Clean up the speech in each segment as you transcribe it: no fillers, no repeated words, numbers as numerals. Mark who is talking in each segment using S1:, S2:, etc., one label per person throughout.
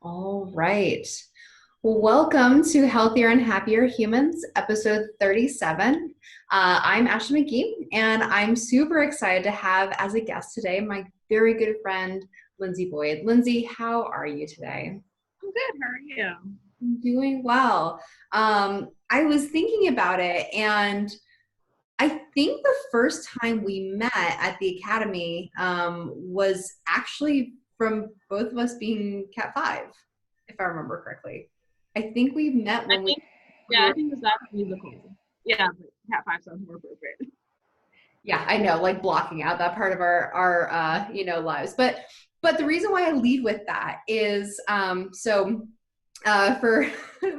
S1: All right. Well, welcome to Healthier and Happier Humans, episode 37. I'm Ashley McGee, and I'm super excited to have as a guest today my very good friend, Lindsay Boyd. Lindsay, how are you today?
S2: I'm good. How are you?
S1: I'm doing well. I was thinking about it, and I think the first time we met at the academy was actually from both of us being Cat 5, if I remember correctly. I think we met
S2: I
S1: when
S2: think,
S1: we
S2: yeah, I
S1: were,
S2: think that's musical. Yeah, but Cat 5 sounds more appropriate.
S1: yeah, I know, like blocking out that part of our lives. But the reason why I lead with that is for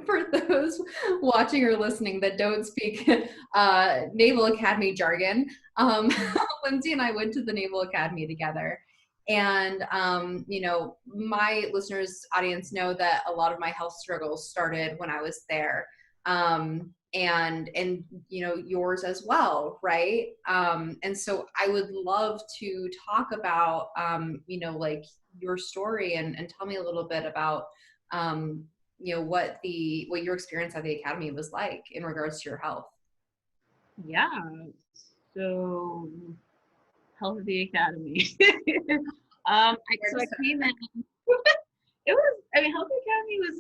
S1: for those watching or listening that don't speak Naval Academy jargon, Lindsay and I went to the Naval Academy together. And my listeners audience know that a lot of my health struggles started when I was there. And yours as well, right? And so I would love to talk about like your story and tell me a little bit about what your experience at the academy was like in regards to your health.
S2: Yeah. So, Health of the Academy. So I came in. It was. I mean, Health Academy was.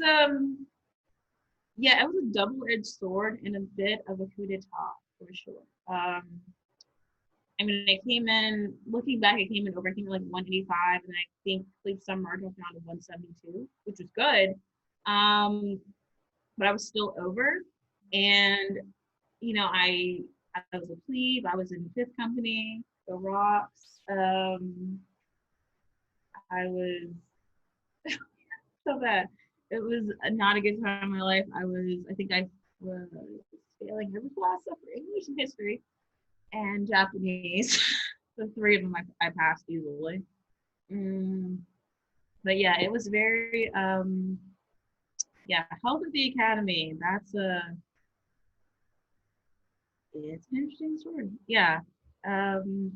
S2: Yeah, it was a double-edged sword and a bit of a coup d'état for sure. I mean, I came in. Looking back, I came in over. I came in like 185, and I think like some margin down to 172, which was good. Um, but I was still over. And I was a plebe. I was in fifth company, the Rocks. I was so bad. It was not a good time in my life. I think I was failing every class except for English and history and Japanese. The three of them I passed easily. Mm, but yeah, it was very yeah, Health of the Academy. It's an interesting story. Yeah. Um,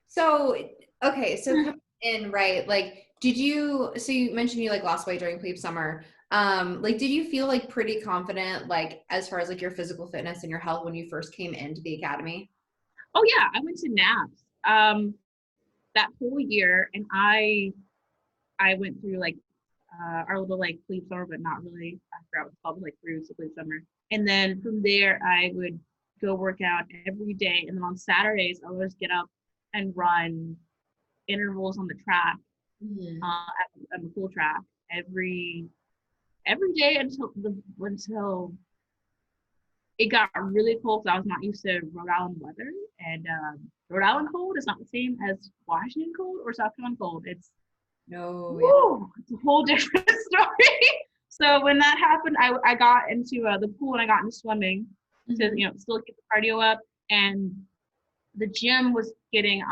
S1: So okay, so coming in, right, like so you mentioned you like lost weight during plebe summer. Like did you feel like pretty confident like as far as like your physical fitness and your health when you first came into the academy?
S2: oh yeah, I went to NAPS that whole year, and I went through like our little like plebe summer, but not really. I forgot what it's called, like 3 weeks of plebe summer, and then from there I would go work out every day, and then on Saturdays I would just get up and run intervals on the track,
S1: Mhm.
S2: at the pool track every day until it got really cold because I was not used to Rhode Island weather. And Rhode Island cold is not the same as Washington cold or South Carolina cold.
S1: No, yeah.
S2: It's a whole different story. So when that happened, I got into the pool and I got into swimming to
S1: Mhm.
S2: still keep the cardio up. And the gym was getting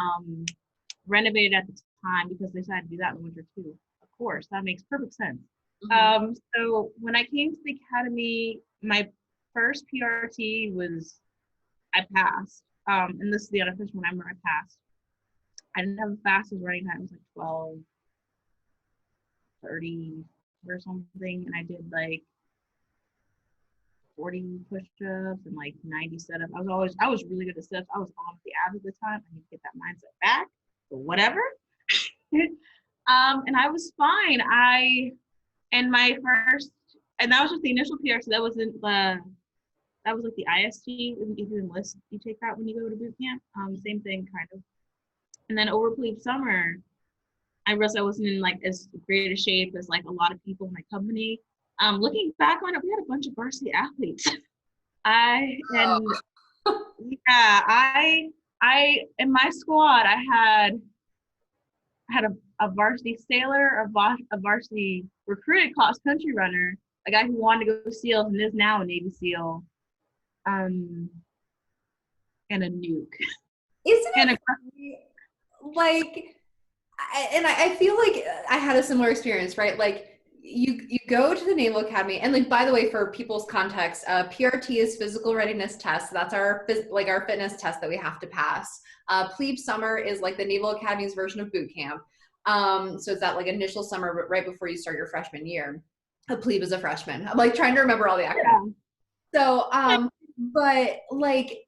S2: renovated at the time because they decided to do that in the winter too. Of course, that makes perfect sense.
S1: Mhm.
S2: So when I came to the academy, my first PRT was I passed. And this is the unofficial number I passed. I didn't have the fastest running time. It was like 12:30 or something. And I did like 40 push-ups and like 90 setups. I was really good at setups. I was on with the abs at the time. I need to get that mindset back, but whatever. And I was fine. And my first, and that was just the initial PRT. That was like the IST. If you enlist, you take that when you go to boot camp. Same thing, kind of. And then over plebe summer, I realized I wasn't in like as great a shape as like a lot of people in my company. Looking back on it, we had a bunch of varsity athletes. I and yeah, I in my squad, I had a varsity sailor, a varsity recruited cross country runner, a guy who wanted to go SEALs and is now a Navy SEAL, um, and a nuke,
S1: Isn't
S2: and
S1: it
S2: a
S1: funny? Like I feel like I had a similar experience, right? Like you go to the Naval Academy, and like by the way, for people's context, PRT is physical readiness test. That's like our fitness test that we have to pass. Plebe summer is like the Naval Academy's version of boot camp. So it's that like initial summer right before you start your freshman year. A plebe is a freshman. I'm like trying to remember all the acronyms. So, but like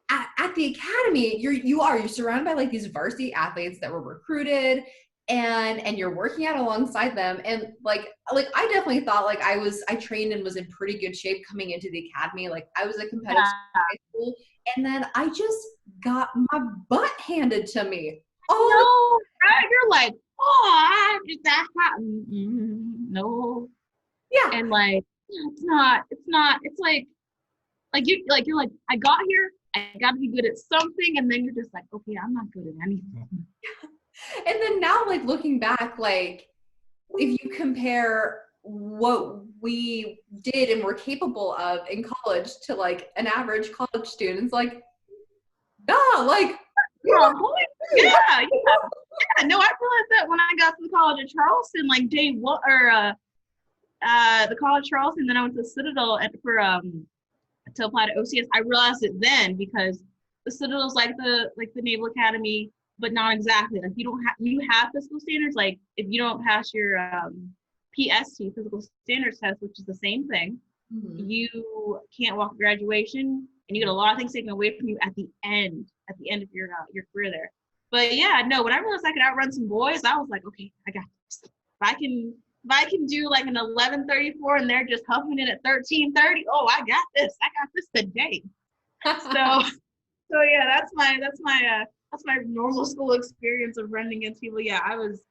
S1: at the academy, you're surrounded by like these varsity athletes that were recruited, and you're working out alongside them. And like I definitely thought like I trained and was in pretty good shape coming into the academy. Like I was a competitive in high school, and then I just got my butt handed to me.
S2: Oh, no, you're like, oh, is that no.
S1: Yeah.
S2: And like, it's not, it's like you're like, I got here, I gotta be good at something, and then you're just like, okay, I'm not good at anything.
S1: And then now, like looking back, like if you compare what we did and were capable of in college to like an average college student, it's like, nah, like
S2: yeah, no, I realized that when I got to the College of Charleston, like day one, or the College of Charleston, then I went to Citadel to apply to OCS. I realized it then, because the Citadel's like the Naval Academy, but not exactly. Like you have physical standards. Like if you don't pass your PST, physical standards test, which is the same thing, you can't walk at graduation, and you get a lot of things taken away from you at the end of your career there. But yeah, no, when I realized I could outrun some boys, I was like, okay, I got this. If I can do like an 11:34 and they're just huffing it at 13:30, oh, I got this today. So yeah, that's my normal school experience of running against people. Yeah, I was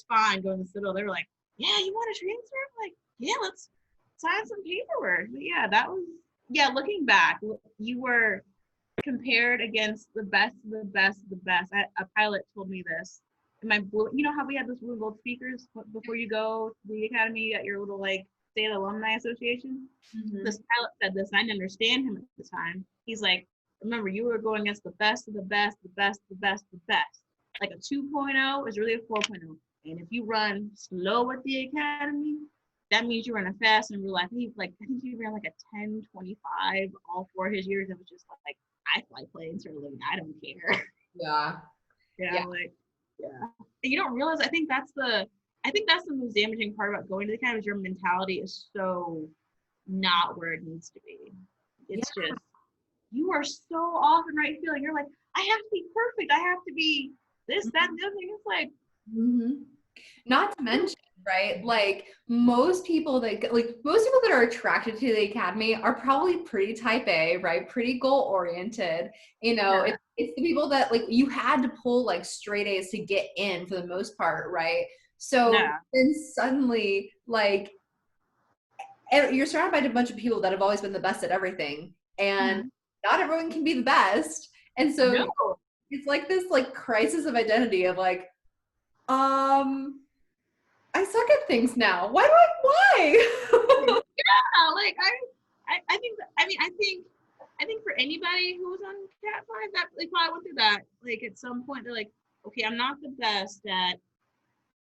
S2: fine going to Citadel. They were like, yeah, you want to transfer? I'm like, yeah, let's sign some paperwork. But yeah, looking back, you were compared against the best of the best of the best. A pilot told me this. You know how we had those blue and gold speakers before you go to the academy at your little like state alumni association? This pilot said this, and I didn't understand him at the time. He's like, remember, you were going against the best of the best, the best, the best, the best. Like a 2.0 is really a 4.0. And if you run slow at the academy, that means you run fast in real life. I think he ran like a 10:25 all 4 of his years. It was just like, I fly planes for a living. I don't care.
S1: Yeah.
S2: Yeah. Like, yeah. And you don't realize, I think that's the most damaging part about going to the academy is your mentality is so not where it needs to be. It's just, you are so off in right field. You're like, I have to be perfect. I have to be this, that, and the other thing. It's like,
S1: not to mention, right? Like most people that are attracted to the academy are probably pretty type A, right? Pretty goal oriented. You know, it's the people that like you had to pull like straight A's to get in for the most part, right? So then suddenly, like, you're surrounded by a bunch of people that have always been the best at everything, and not everyone can be the best. And so it's like this like crisis of identity of like, I suck at things now. Why?
S2: Yeah, like I think for anybody who was on Cat 5, that they probably went through that. Like at some point they're like, okay, I'm not the best at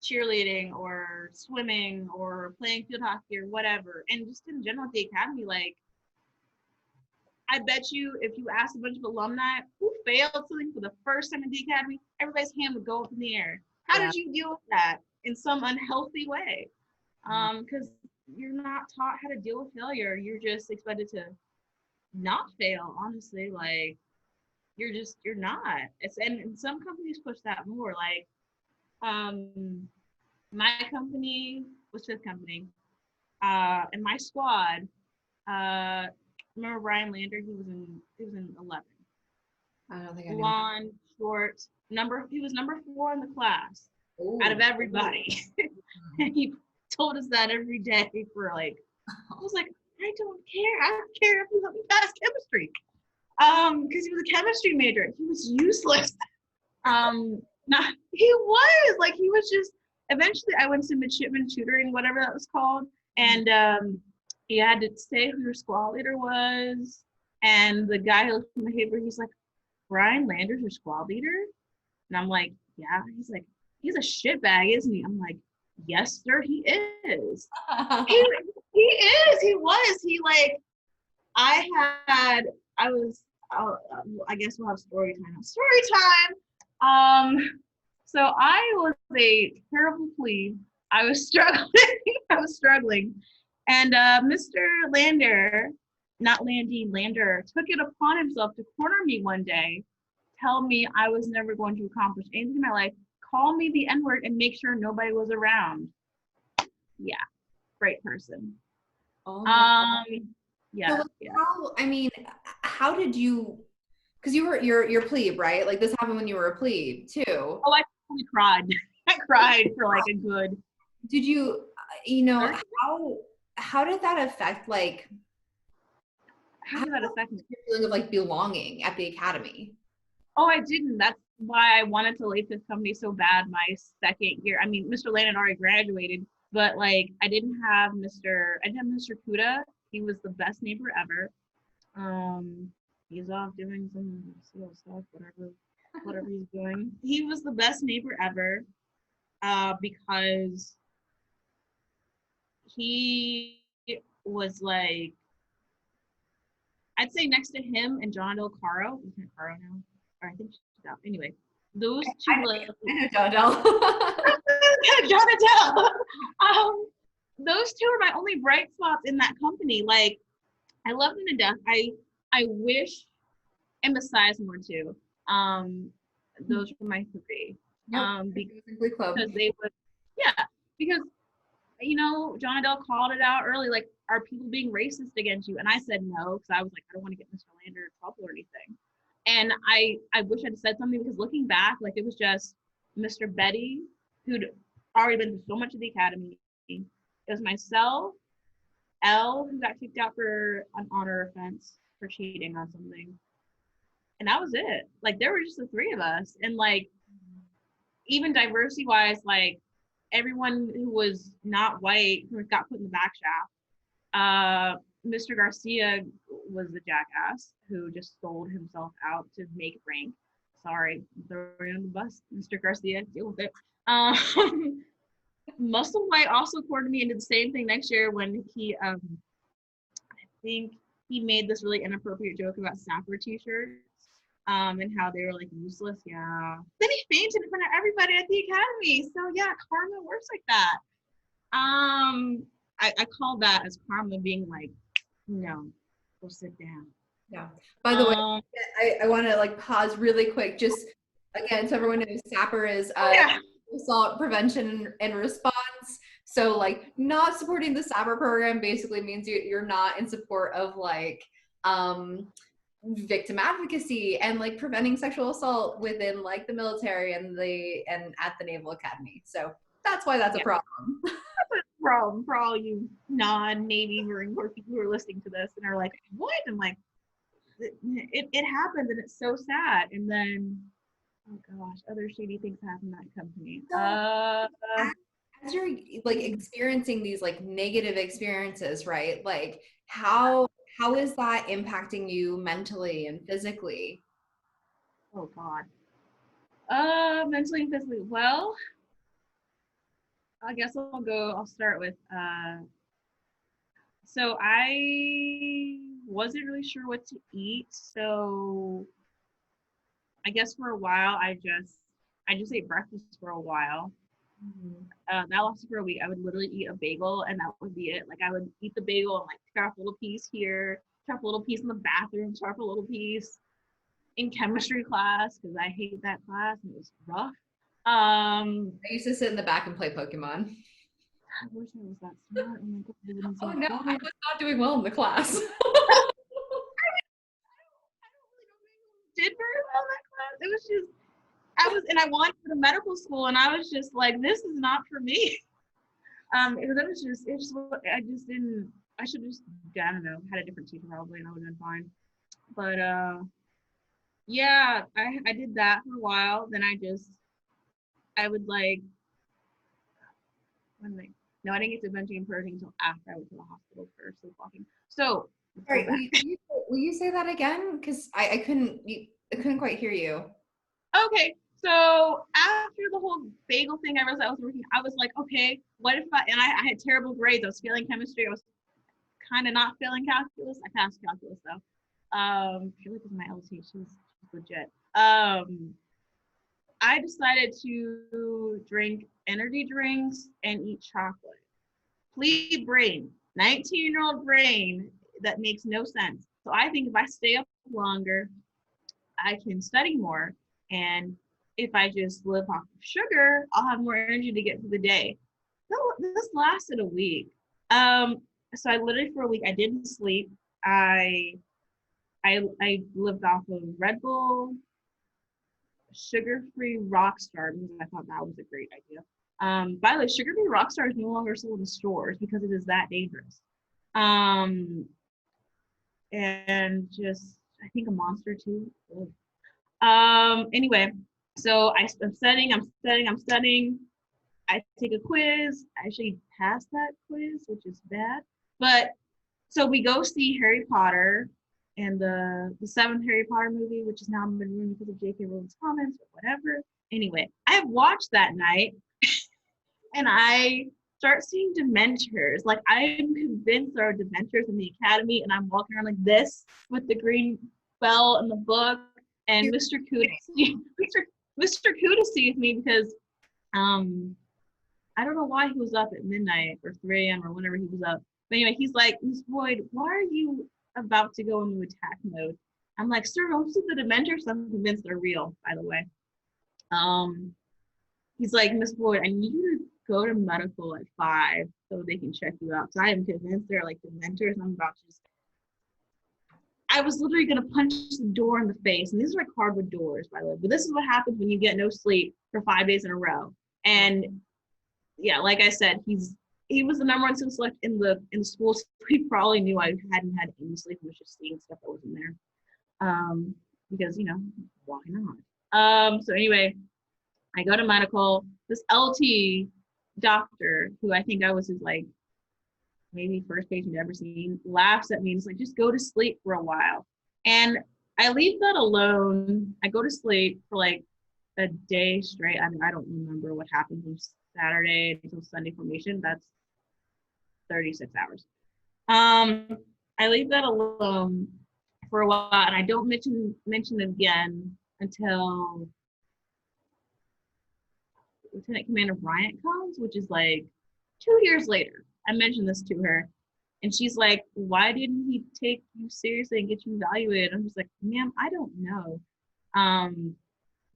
S2: cheerleading or swimming or playing field hockey or whatever. And just in general at the academy, like I bet you if you asked a bunch of alumni who failed something for the first time in the academy, everybody's hand would go up in the air. How did you deal with that in some unhealthy way? Because you're not taught how to deal with failure. You're just expected to not fail, honestly. Like you're not. And some companies push that more. Like my company was fifth company. And my squad, remember Ryan Lander? He was in 11.
S1: I don't think I know.
S2: Blonde, short, he was number 4 in the class. Ooh. Out of everybody. And he told us that every day for like, I was like, I don't care if you let me pass chemistry. Because he was a chemistry major. He was useless. He was just, eventually I went to midshipman tutoring, whatever that was called. And he had to say who your squad leader was. And the guy who looked at my paper, he's like, Brian Landers, your squad leader? And I'm like, yeah. He's like, he's a shitbag, isn't he? I'm like, yes, sir, he is. He is. He was. He like, I guess we'll have story time. So I was a terrible plebe. I was struggling. I was struggling. And Mr. Lander, not Landy, Lander, took it upon himself to corner me one day, tell me I was never going to accomplish anything in my life, call me the N-word, and make sure nobody was around. Yeah, great person.
S1: Oh my God.
S2: Yeah,
S1: So
S2: yeah.
S1: I mean, how did you, because you're plebe, right? Like this happened when you were a plebe too.
S2: Oh, I totally cried. I cried for like a good
S1: Did you, you know,
S2: 30.
S1: how did that affect like
S2: How
S1: how
S2: did
S1: did
S2: that
S1: that
S2: affect me?
S1: affect your feeling of like belonging at the academy?
S2: Oh, I didn't. That's why I wanted to leave this company so bad my second year. I mean, Mr. Landon already graduated, but like I didn't have Mr. Kuda. He was the best neighbor ever. He's off doing some SEAL stuff, whatever he's doing. He was the best neighbor ever, because he was like, I'd say next to him and John Del Caro. Isn't it Caro now? Or I think she's out. Anyway, those two were like
S1: I know Dodell.
S2: John Adele. Those two are my only bright spots in that company. Like, I love them to death. I wish, and besides more too. Those were my three.
S1: Yep.
S2: Because they would, yeah, because John Adele called it out early, like, are people being racist against you? And I said no, because I was like, I don't want to get Mr. Lander in trouble or anything. And I wish I'd said something, because looking back, like, it was just Mr. Betty, who'd already been through so much of the academy. It was myself, Elle, who got kicked out for an honor offense for cheating on something. And that was it. Like, there were just the three of us. And like, even diversity wise, like, everyone who was not white got put in the back shaft. Mr. Garcia was the jackass who just sold himself out to make rank. Sorry, throwing on the bus, Mr. Garcia, deal with it. Muscle White also cornered me and did the same thing next year when he, I think he made this really inappropriate joke about Sapper t-shirts. And how they were like useless. Yeah. Then he fainted in front of everybody at the academy. So yeah, karma works like that. I call that as karma being like, no, go sit down.
S1: Yeah. By the way, I want to like pause really quick. Just again, so everyone knows SAPR is assault prevention and response. So like not supporting the SAPR program basically means you're not in support of like victim advocacy and like preventing sexual assault within like the military and at the Naval Academy. So that's why that's a problem.
S2: Problem for all you non-Navy Marine Corps people who are listening to this and are like, what? I'm like, it happens and it's so sad. And then, oh gosh, other shady things happen in that company.
S1: As you're like experiencing these like negative experiences, right? Like how is that impacting you mentally and physically?
S2: Oh God. Mentally and physically. Well, I guess I'll start with, so I wasn't really sure what to eat. So I guess for a while, I just ate breakfast for a while. That lasted for a week. I would literally eat a bagel and that would be it. Like, I would eat the bagel and like pick off a little piece here, pick off a little piece in the bathroom, pick off a little piece in chemistry class, because I hate that class and it was rough.
S1: I used to sit in the back and play Pokemon.
S2: I wish I was that smart. Oh my God,
S1: oh no, I was not doing well in the class.
S2: did very well in that class. It was just, I wanted to go to medical school and I was just like, this is not for me. I should just, I don't know, had a different teacher probably and I would have been fine. But yeah, I did that for a while. Then I would like, no, I didn't get to benching and purging until after I went to the hospital for sleepwalking. So,
S1: sorry, will you say that again? Because I couldn't quite hear you.
S2: Okay, so after the whole bagel thing, I realized I was working. I was like, okay, what if I had terrible grades. I was failing chemistry. I was kind of not failing calculus. I passed calculus though. Purely because my LT, she's legit. I decided to drink energy drinks and eat chocolate. Complete brain, 19-year-old brain that makes no sense. So I think if I stay up longer, I can study more. And if I just live off of sugar, I'll have more energy to get through the day. So this lasted a week. So I literally for a week I didn't sleep. I lived off of Red Bull, sugar-free Rockstar because I thought that was a great idea. By the way, sugar-free Rockstar is no longer sold in stores because it is that dangerous. And just I think a Monster too. Anyway, so I'm studying. I take a quiz. I actually passed that quiz, which is bad. But so we go see Harry Potter and the seventh Harry Potter movie, which is now been ruined because of J.K. Rowling's comments or whatever. Anyway, I watched that night and I start seeing Dementors. Like I'm convinced there are Dementors in the academy, and I'm walking around like this with the green bell and the book, and Mr. Kuda sees me because I don't know why he was up at midnight or 3 a.m. or whenever he was up. But anyway, he's like, Miss Boyd, why are you about to go into attack mode? I'm like, sir, don't see the Dementors. I'm convinced they're real, by the way. He's like, Miss Boyd, I need you to go to medical at 5 so they can check you out. So I am convinced they're like Dementors. I'm about to just. I was literally going to punch the door in the face. And these are like hardwood doors, by the way. But this is what happens when you get no sleep for 5 days in a row. And yeah, like I said, he was the number one student select in the school. So he probably knew I hadn't had any sleep and was just seeing stuff that wasn't there. Because why not? So anyway, I go to medical. This LT doctor, who I think I was his like maybe first patient I've ever seen, laughs at me and is like, just go to sleep for a while. And I leave that alone. I go to sleep for like a day straight. I mean, I don't remember what happened from Saturday until Sunday formation. That's 36 hours. I leave that alone for a while, and I don't mention it again until Lieutenant Commander Bryant comes, which is like 2 years later. I mentioned this to her, and she's like, why didn't he take you seriously and get you evaluated? I'm just like, ma'am, I don't know.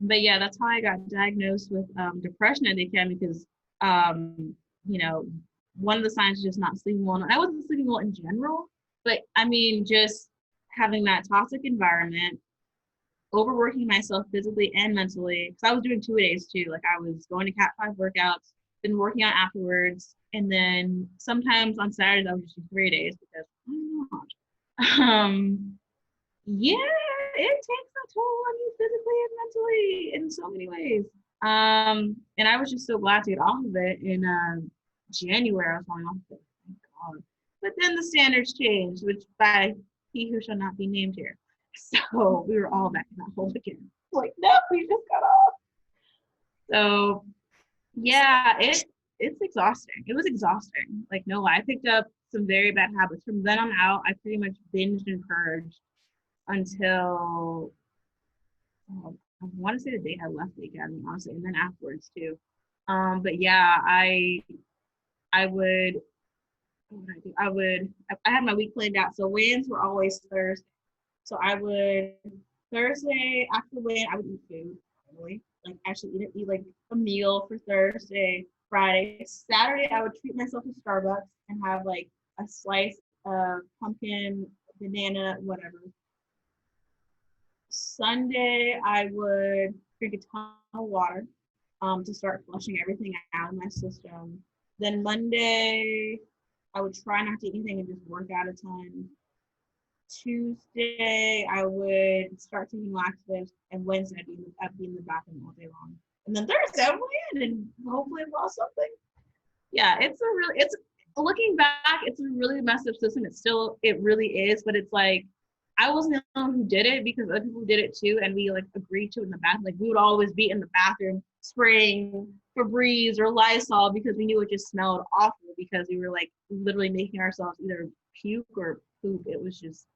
S2: But yeah, that's how I got diagnosed with depression at the academy because, one of the signs is just not sleeping well. And I wasn't sleeping well in general, but I mean, just having that toxic environment, overworking myself physically and mentally, because I was doing 2-a-days too. Like I was going to Cat 5 workouts, then working out afterwards. And then sometimes on Saturdays, I would just do 3-a-days because why not? Yeah, it takes a toll on you physically and mentally in so many ways. And I was just so glad to get off of it in January. I was falling off of it. Thank God. But then the standards changed, which by he who shall not be named here. So we were all back in that hole again. Like, no, we just got off. So yeah, it's exhausting. It was exhausting. Like, no lie. I picked up some very bad habits. From then on out, I pretty much binged and purged until I want to say the day I left the academy, honestly, and then afterwards too. But yeah, I would what would I do? I had my week planned out. So weigh-ins were always Thursday. So I would Thursday after the weigh-in, I would eat food, probably. Like actually eat like a meal for Thursday, Friday. Saturday I would treat myself to Starbucks and have like a slice of pumpkin, banana, whatever. Sunday I would drink a ton of water to start flushing everything out of my system. Then Monday I would try not to eat anything and just work out a ton. Tuesday, I would start taking laxatives, and Wednesday, I'd be in the bathroom all day long. And then Thursday, I would win and hopefully lost something. Yeah, it's looking back, it's a really messed up system. It really is, but it's like, I wasn't the one who did it because other people did it too, and we like agreed to it in the bathroom. Like we would always be in the bathroom spraying Febreze or Lysol because we knew it just smelled awful because we were like literally making ourselves either puke or poop. It was just,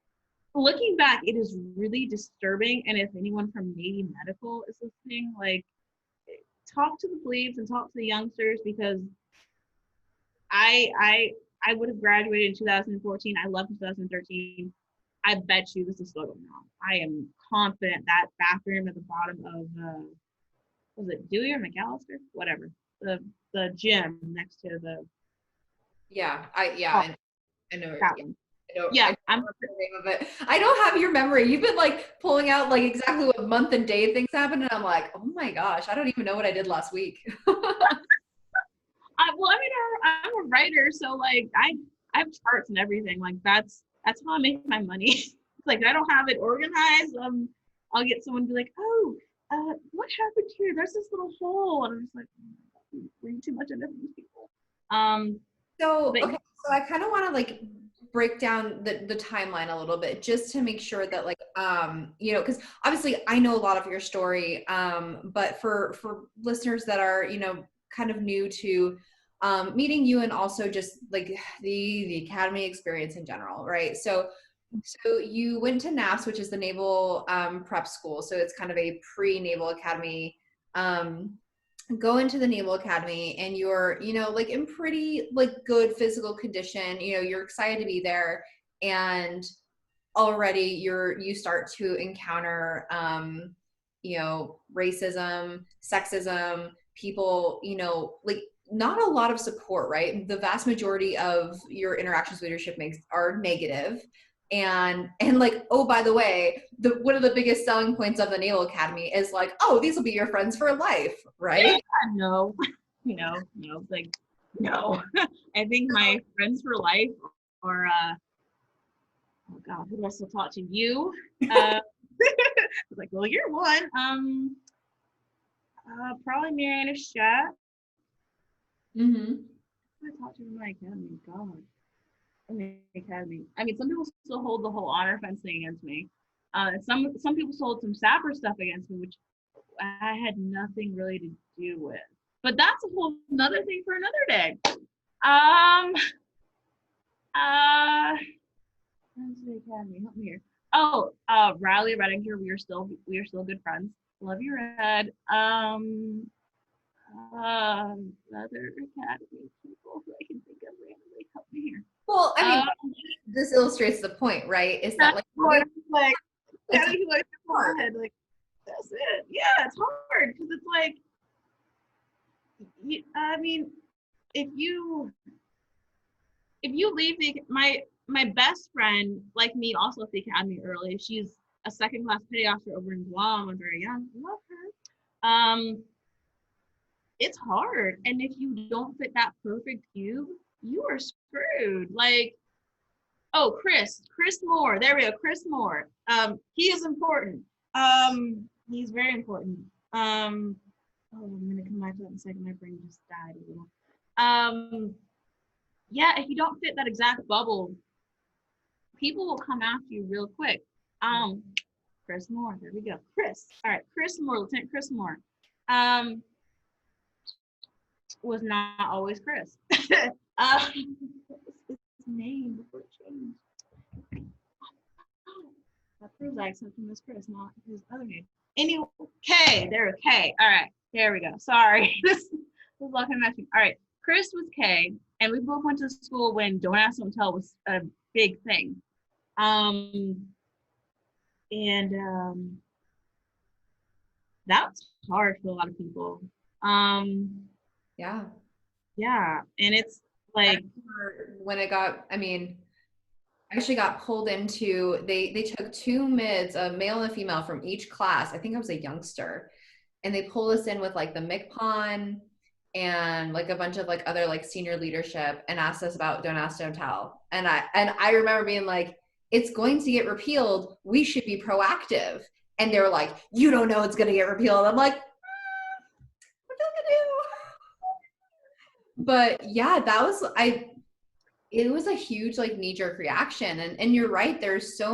S2: looking back, it is really disturbing. And if anyone from Navy Medical is listening, like talk to the plebes and talk to the youngsters, because I would have graduated in 2014. I left in 2013. I bet you this is still going on. I am confident that bathroom at the bottom of was it Dewey or McAllister? Whatever. The gym next to the
S1: I know
S2: that one.
S1: I don't remember the name of it. I don't have your memory. You've been like pulling out like exactly what month and day things happened, and I'm like, oh my gosh, I don't even know what I did last week.
S2: Well, I mean, I'm a writer, so like I have charts and everything. Like that's how I make my money. It's like I don't have it organized. I'll get someone to be like, oh, what happened here? There's this little hole, and I'm just like, read too much into these people.
S1: Okay, so I kind of want to like break down the timeline a little bit just to make sure that like you know, because obviously I know a lot of your story, but for listeners that are, you know, kind of new to meeting you and also just like the academy experience in general, right? So you went to NAPS, which is the Naval Prep School, so it's kind of a pre-Naval Academy. Go into the Naval Academy and you're, you know, like in pretty like good physical condition, you know, you're excited to be there, and already you start to encounter you know, racism, sexism, people, you know, like not a lot of support, right? The vast majority of your interactions with your shipmates are negative. And like, oh, by the way, one of the biggest selling points of the Naval Academy is like, oh, these will be your friends for life, right?
S2: Yeah, no, like no. I think my friends for life are oh god, who do I still talk to? You. I was like, well, you're one. Probably Mariana Shat.
S1: Mm-hmm.
S2: I talked to in my academy. God, in the academy. I mean, some people still hold the whole honor fence thing against me. Some people still hold some sapper stuff against me, which I had nothing really to do with. But that's a whole another thing for another day. The academy, help me here. Oh, Riley Redinger, we are still good friends. Love you, Red. Other academy people who I can think of randomly, help me here.
S1: Well, I mean, this illustrates the point, right? Is that like
S2: like that's it. Yeah, it's hard because it's like, I mean, if you leave my best friend, like me, also left the academy early. She's a second class petty officer over in Guam. I'm very young. Love her. It's hard, and if you don't fit that perfect cube, you are screwed. Like, oh, Chris Moore. There we go, Chris Moore. He is important. He's very important. Oh, I'm gonna come back to that in a second. My brain just died a little. Yeah, if you don't fit that exact bubble, people will come after you real quick. Chris Moore, there we go. Chris. All right, Chris Moore, Lieutenant Chris Moore. Was not always Chris. What was his name before it changed? That proves I accept him as Chris, not his other name. Anyway, K. There, K. All right, there we go. Sorry, this was lucky matching. All right, Chris was K, and we both went to school when Don't Ask, Don't Tell was a big thing. That's hard for a lot of people. Yeah, and it's like
S1: when it got, I mean, I actually got pulled into, they took two mids, a male and a female from each class. I think I was a youngster, and they pulled us in with like the MCPON and like a bunch of like other like senior leadership and asked us about Don't Ask, Don't Tell. And I remember being like, it's going to get repealed. We should be proactive. And they were like, you don't know it's going to get repealed. I'm like, what are you gonna do? But yeah, it was a huge like knee-jerk reaction. And you're right, there was a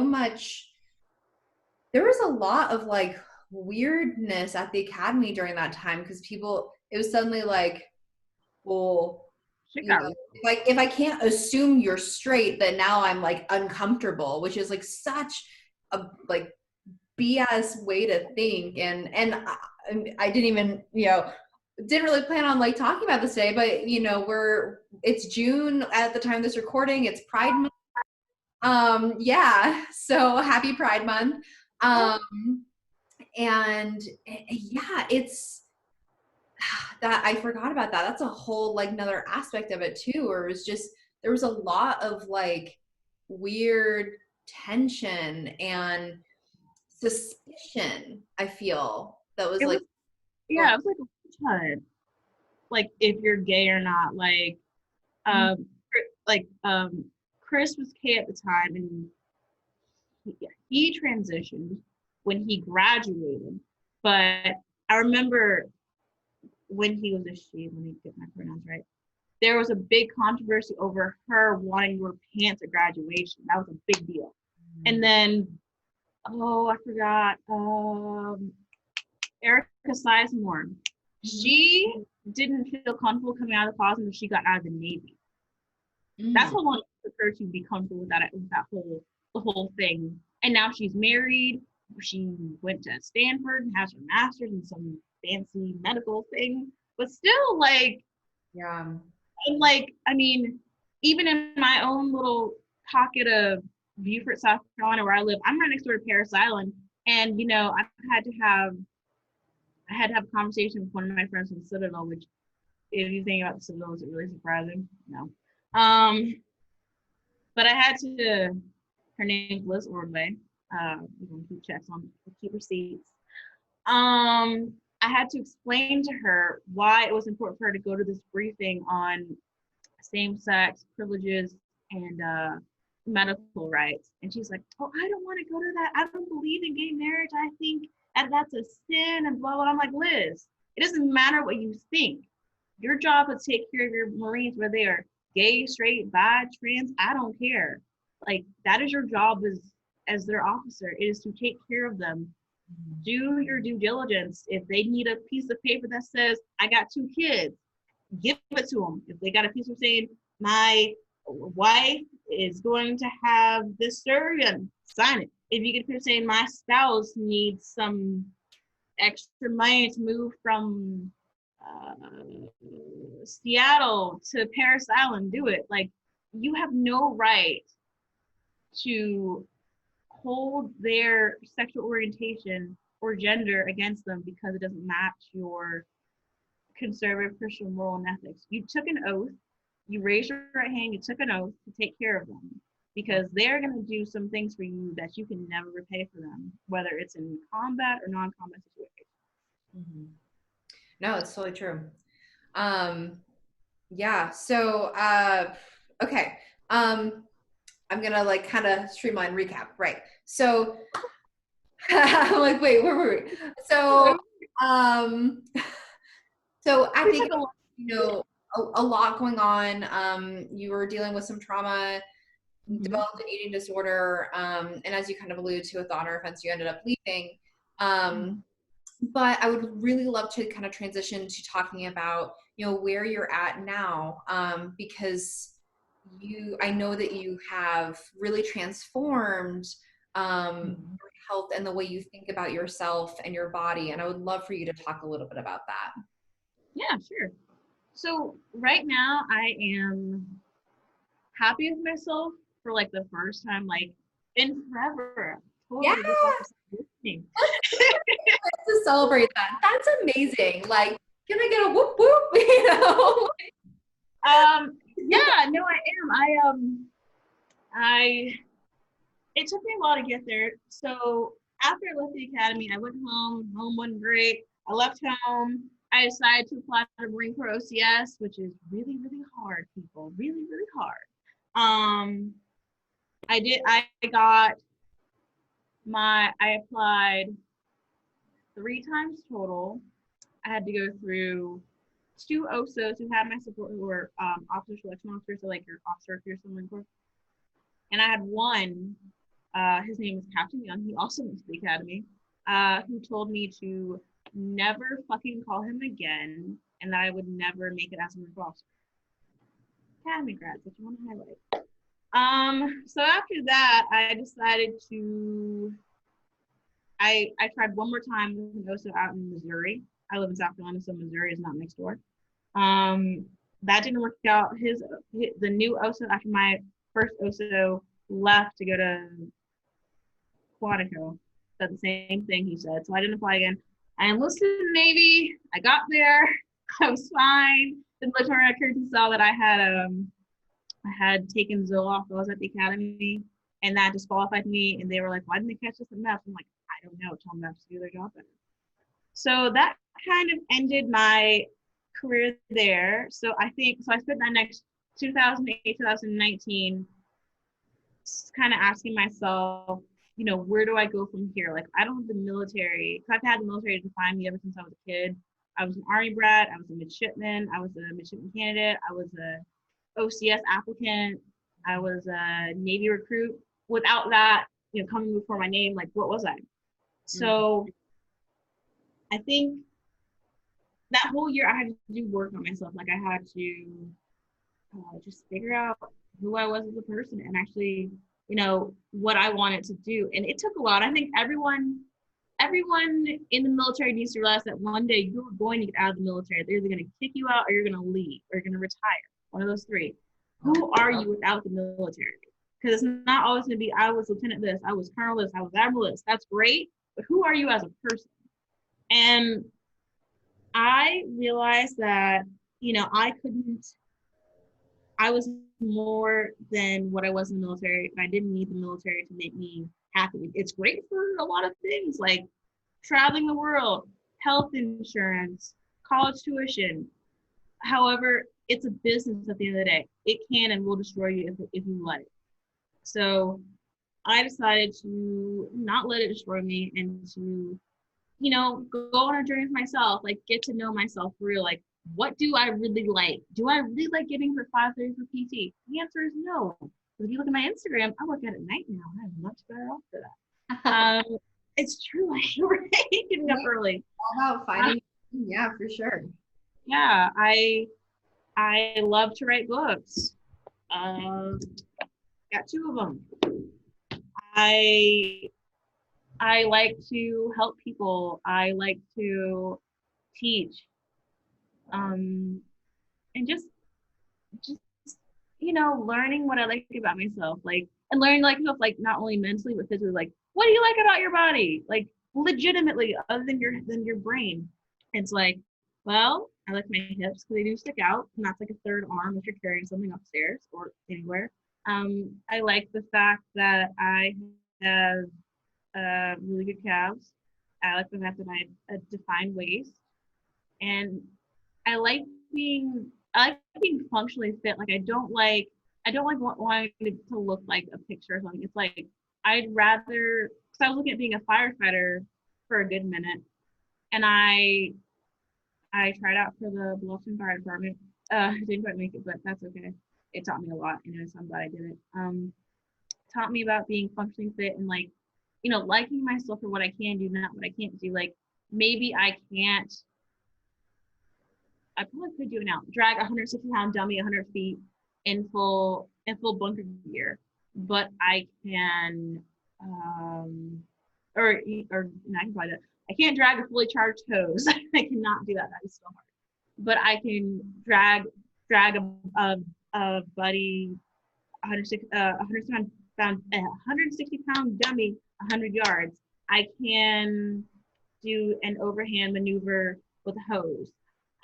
S1: lot of like weirdness at the academy during that time, because it was suddenly like, well, you know, if I can't assume you're straight, then now I'm like uncomfortable, which is like such a like BS way to think. And I didn't even, you know, didn't really plan on like talking about this today, but you know, it's June at the time of this recording. It's Pride Month. Yeah, so happy Pride Month. And yeah, it's that I forgot about that. That's a whole like another aspect of it too, where it was just there was a lot of like weird tension and suspicion, I feel, that was
S2: It
S1: like
S2: was, yeah, it was like a witch hunt. Like if you're gay or not. Um, Chris was gay at the time, and he transitioned when he graduated. But I remember when he was a she, let me get my pronouns right. There was a big controversy over her wanting to wear pants at graduation. That was a big deal. And then, oh, I forgot. Erica Sizemore. She didn't feel comfortable coming out of the closet when she got out of the Navy. That's how long it took her to be comfortable with the whole thing. And now she's married. She went to Stanford and has her master's in some fancy medical thing. But still, like,
S1: yeah.
S2: and like, I mean, even in my own little pocket of Beaufort, South Carolina, where I live, I'm right next door to Paris Island. And, you know, I had to have a conversation with one of my friends from the Citadel, which if you think about the Citadel, is it really surprising? No. But I had to, her name's Liz Ordway. We're gonna keep checks on, keep receipts. I had to explain to her why it was important for her to go to this briefing on same-sex privileges and medical rights. And she's like, oh, I don't want to go to that. I don't believe in gay marriage. I think that's a sin and blah, blah. I'm like, Liz, it doesn't matter what you think. Your job is to take care of your Marines, whether they are gay, straight, bi, trans, I don't care. Like, that is your job as their officer. It is to take care of them. Do your due diligence. If they need a piece of paper that says, I got 2 kids, give it to them. If they got a piece of saying, my wife is going to have this surgery, sign it. If you get a piece of saying, my spouse needs some extra money to move from Seattle to Paris Island, do it. Like, you have no right to hold their sexual orientation or gender against them because it doesn't match your conservative Christian moral and ethics. You took an oath, you raised your right hand, you took an oath to take care of them because they're going to do some things for you that you can never repay for them, whether it's in combat or non-combat situations.
S1: No, it's totally true. Yeah, so okay. I'm gonna like kind of streamline recap, right? So I'm like, wait, where were we? So so I think you know a lot going on. You were dealing with some trauma, developed an eating disorder, and as you kind of alluded to with the honor offense, you ended up leaving. But I would really love to kind of transition to talking about, you know, where you're at now, because I know that you have really transformed your health and the way you think about yourself and your body. And I would love for you to talk a little bit about that.
S2: Yeah, sure. So right now I am happy with myself for like the first time, like in forever. Totally
S1: Yeah. To celebrate that. That's amazing. Like, can I get a whoop whoop? You know?
S2: Yeah, no, I am. It took me a while to get there. So after I left the academy, I went home. Home wasn't great. I left home. I decided to apply for Marine Corps OCS, which is really, really hard, people. Really, really hard. I applied 3 times total. I had to go through 2 OSOs who had my support, who were officer selection officers, so like your officer if you're Marine Corps. And I had one, his name is Captain Young, he also went to the academy, who told me to never fucking call him again and that I would never make it as a Marine Corps officer. Academy grads, that you want to highlight. So after that, I decided to, I tried one more time with an OSO out in Missouri. I live in South Carolina, so Missouri is not next door. That didn't work out. The new OSO after my first OSO left to go to Quantico. Said the same thing he said, so I didn't apply again. I enlisted in the Navy. I got there. I was fine. The military records saw that I had taken Zoloft while I was at the academy, and that disqualified me. And they were like, "Why didn't they catch us at MEPS?" I'm like, "I don't know. Tell them MEPS to do their job better." So that kind of ended my career there. So I spent that next 2008, 2019 kind of asking myself, where do I go from here? Like, I don't have the military, because I've had the military to define me ever since I was a kid. I was an Army brat, I was a midshipman, I was a midshipman candidate, I was a OCS applicant, I was a Navy recruit. Without that, coming before my name, like, what was I? So I think that whole year I had to do work on myself. Like, I had to just figure out who I was as a person and actually, what I wanted to do. And it took a lot. I think everyone in the military needs to realize that one day you're going to get out of the military. They're either going to kick you out, or you're going to leave, or you're going to retire. One of those three. Who are you without the military? Because it's not always going to be, I was lieutenant this, I was colonel this, I was admiral this. That's great. But who are you as a person? And I realized that, I was more than what I was in the military, and I didn't need the military to make me happy. It's great for a lot of things, like traveling the world, health insurance, college tuition. However, it's a business at the end of the day. It can and will destroy you if you let it. So I decided to not let it destroy me, and to, go on a journey with myself, like get to know myself for real. Like, what do I really like? Do I really like getting for 5:30 for PT? The answer is no. If you look at my Instagram, I work out at night now. I'm much better off for that. It's true. I hate getting up early.
S1: All about finding, yeah, for sure.
S2: Yeah, I love to write books. Got 2 of them. I like to help people. I like to teach. And just learning what I like about myself, like, and learning like myself, like not only mentally but physically. Like, what do you like about your body? Like, legitimately, other than your brain. It's like, well, I like my hips because they do stick out, and that's like a third arm if you're carrying something upstairs or anywhere. I like the fact that I have really good calves. I like the fact that I have a defined waist, and I like being functionally fit. Like, I don't like wanting to look like a picture or something. It's like, I'd rather, because I was looking at being a firefighter for a good minute, and I tried out for the Bluffton Fire Department. Didn't quite make it, but that's okay. It taught me a lot, so I'm glad I did it. Taught me about being functionally fit, and like, liking myself for what I can do, not what I can't do. Like, maybe I probably could do it now. Drag a 160-pound dummy 100 feet in full bunker gear, but I can, or I can probably do that. I can't drag a fully charged hose. I cannot do that. That is so hard. But I can drag a buddy 160-pound dummy 100 yards. I can do an overhand maneuver with a hose.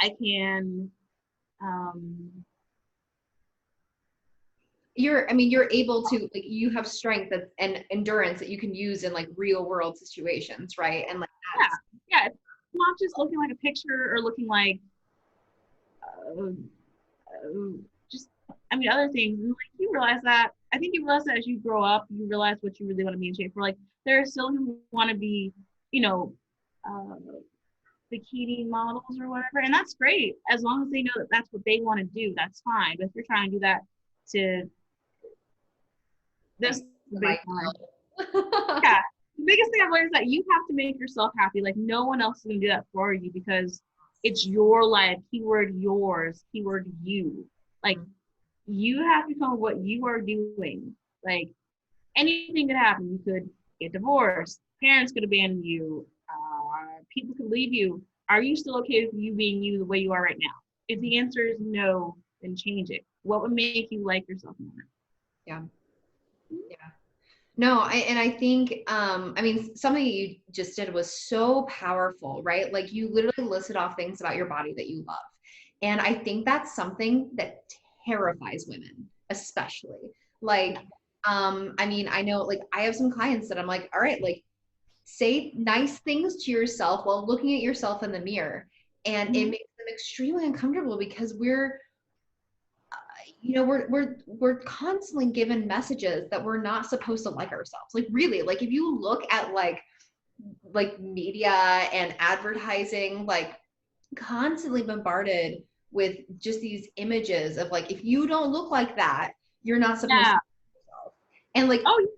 S2: I can.
S1: You're able to, like, you have strength and endurance that you can use in like real world situations, right? And like that's,
S2: yeah, it's not just looking like a picture or looking like just, other things. And like, you realize that. I think you realize that as you grow up, you realize what you really want to be in shape for. Like, there are still who want to be, bikini models or whatever, and that's great as long as they know that that's what they want to do. That's fine. But if you're trying to do that to this, yeah, the biggest thing I've learned is that you have to make yourself happy. Like, no one else is gonna do that for you, because it's your life. Keyword yours. Keyword you. Like, you have to come with what you are doing. Like, anything could happen. You could get divorced. Parents could abandon you. People could leave you. are you still okay with you being you the way you are right now? If the answer is no, then change it. What would make you like yourself more?
S1: Yeah. Yeah. No, I think, I mean, something you just did was so powerful, right? Like you literally listed off things about your body that you love. And I think that's something that terrifies women, especially. Like, I mean, I know, like, I have some clients that I'm like, all right, like, say nice things to yourself while looking at yourself in the mirror. And it makes them extremely uncomfortable because we're constantly given messages that we're not supposed to like ourselves. Like really, like if you look at like media and advertising, like constantly bombarded with just these images of like, if you don't look like that, you're not supposed to like yourself. And like,
S2: oh yeah,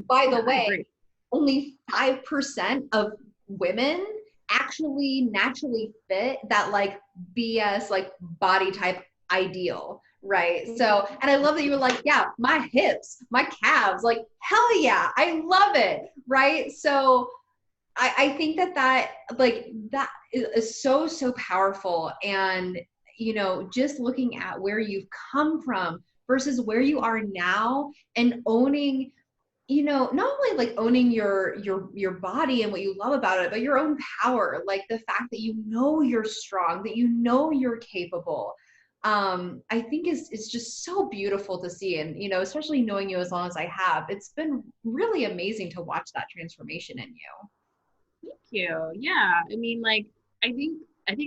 S1: by the way, only 5% of women actually naturally fit that like BS like body type ideal, right? So, and I love that you were like, yeah, my hips, my calves, like hell yeah, I love it, right? So I think that like that is so powerful. And just looking at where you've come from versus where you are now, and owning, not only like owning your body and what you love about it, but your own power, like the fact that you're strong, that you're capable. I think is just so beautiful to see. And especially knowing you as long as I have, it's been really amazing to watch that transformation in you.
S2: Thank you. Yeah. I mean, like, I think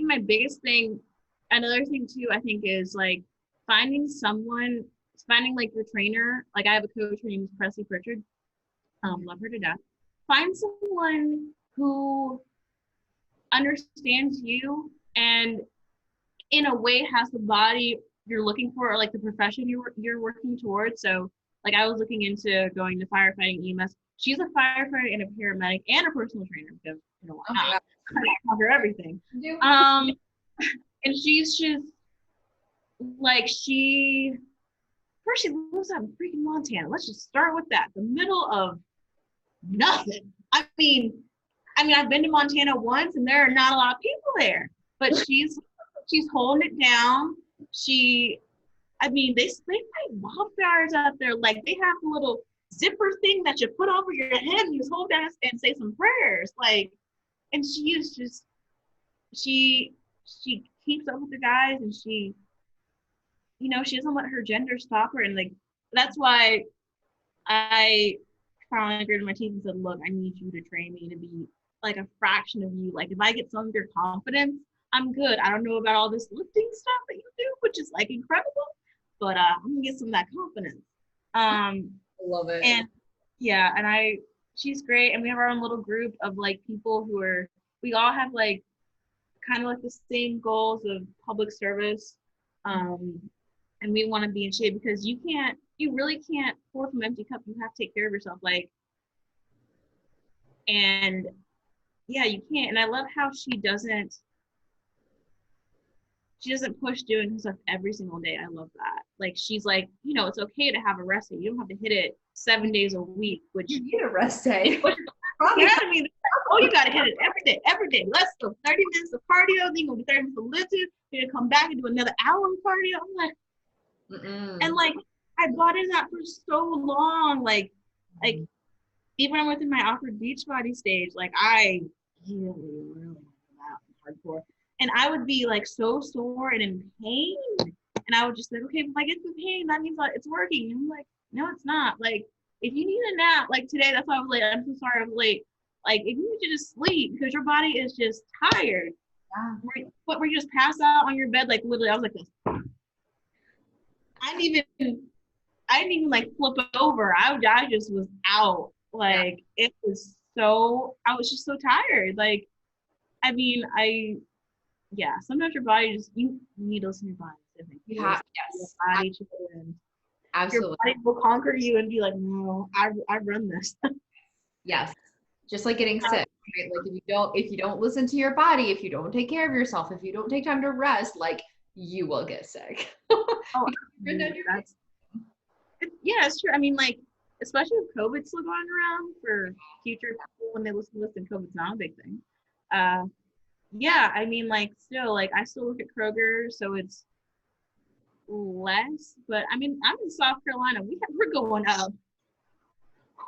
S2: my biggest thing, another thing too, I think is like finding like your trainer. Like I have a coach, her name is Presley Pritchard. Love her to death. Find someone who understands you and in a way has the body you're looking for, or like the profession you're working towards. So like I was looking into going to firefighting EMS. She's a firefighter and a paramedic and a personal trainer because why not? I cover everything. And she's just like first she lives out in freaking Montana. Let's just start with that. The middle of nothing. I've been to Montana once and there are not a lot of people there, but she's holding it down. They fight wildfires out there. Like they have a little zipper thing that you put over your head and you just hold down and say some prayers. Like, and she is just, she keeps up with the guys, and she doesn't let her gender stop her. And like, that's why I finally gritted my teeth and said, look, I need you to train me to be like a fraction of you. Like if I get some of your confidence, I'm good. I don't know about all this lifting stuff that you do, which is like incredible, but I'm gonna get some of that confidence.
S1: I love it.
S2: And yeah, and she's great. And we have our own little group of like people we all have like kind of like the same goals of public service. And we want to be in shape because you really can't pour from an empty cup. You have to take care of yourself. Like, and yeah, you can't. And I love how she doesn't push doing stuff every single day. I love that. Like, she's like, it's okay to have a rest day. You don't have to hit it 7 days a week, which
S1: you need a rest day.
S2: You got to hit it every day. Let's go 30 minutes of cardio, then you're going to do 30 minutes of lifting, you're going to come back and do another hour of cardio. I'm like, and like, I bought in that for so long. Like even when I went through my awkward beach body stage, like I really went out hardcore. And I would be like so sore and in pain. And I would just like, okay, if I get the pain, that means it's working. And I'm like, no, it's not. Like, if you need a nap, like today, that's why I was late. I'm so sorry I was late. Like, if you need to just sleep because your body is just tired. Yeah. Where you just pass out on your bed, like literally, I was like this. I didn't even like flip over. I just was out. Like, it was I was just so tired. Like, sometimes your body you need to listen to your body. I think.
S1: Yes.
S2: Body absolutely. Your body will conquer you and be like, no, I run this.
S1: Yes. Just like getting sick, right? Like if you don't listen to your body, if you don't take care of yourself, if you don't take time to rest, like you will get sick.
S2: It's true. I mean, like, especially with COVID still going around for future people when they listen to this, and COVID's not a big thing. yeah, I mean, like, still, like, I still work at Kroger, so it's less, but I mean, I'm in South Carolina. We're going up.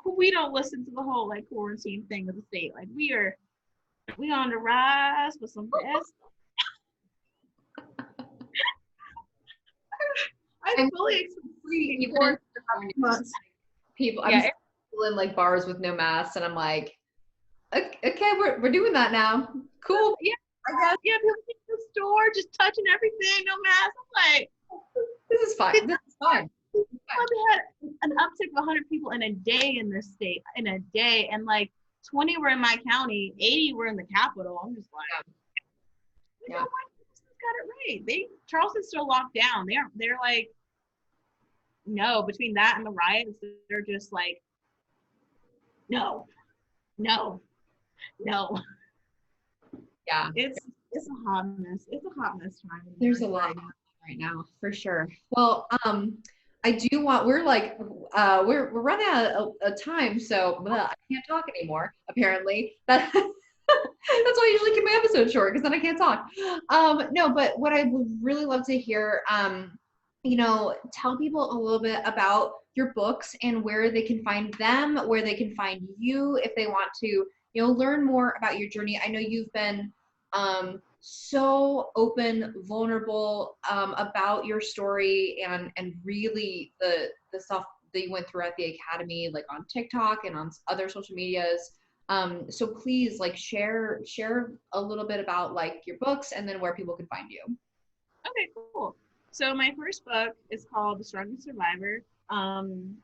S2: We don't listen to the whole like quarantine thing of the state. Like we on the rise with some best. I
S1: I'm
S2: fully expect
S1: even in
S2: for
S1: California,
S2: months.
S1: people, I'm
S2: Yeah,
S1: still in like bars with no masks, and I'm like, okay, we're doing that now. Cool.
S2: yeah,
S1: I guess
S2: yeah. People in the store just touching everything, no mask. I'm like,
S1: this is fine. This is fine.
S2: we had an uptick of 100 people in a day in this state, in a day, and like 20 were in my county, 80 were in the capital. I'm just like, you know
S1: Yeah.
S2: what? Got it right. Charleston's still locked down. They're like, no, between that and the riots, they're just like, no, no, no.
S1: Yeah.
S2: It's a hot mess. It's a hot mess time.
S1: There's a lot right now for sure. Well, I do want, we're like, we're running out of time, so I can't talk anymore, apparently. That's why I usually keep my episode short, because then I can't talk. No, but what I would really love to hear, tell people a little bit about your books and where they can find them, where they can find you if they want to, learn more about your journey. I know you've been so open, vulnerable about your story and really the stuff that you went through at the academy, like on TikTok and on other social medias. So please, like, share a little bit about like your books and then where people can find you.
S2: Okay, cool. So my first book is called The Strongest Survivor.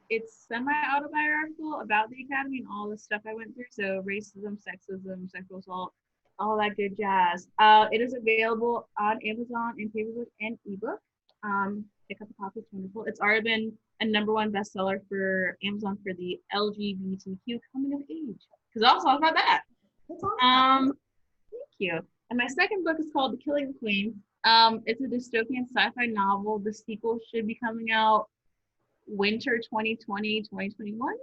S2: It's semi-autobiographical about the academy and all the stuff I went through. So racism, sexism, sexual assault, all that good jazz. It is available on Amazon in paperback and ebook. Pick up a copy, it's wonderful. It's already been a #1 bestseller for Amazon for the LGBTQ coming of age. Because I'll talk about that.
S1: That's awesome.
S2: Thank you. And my second book is called The Killing Queen. It's a dystopian sci-fi novel. The sequel should be coming out winter 2020, 2021.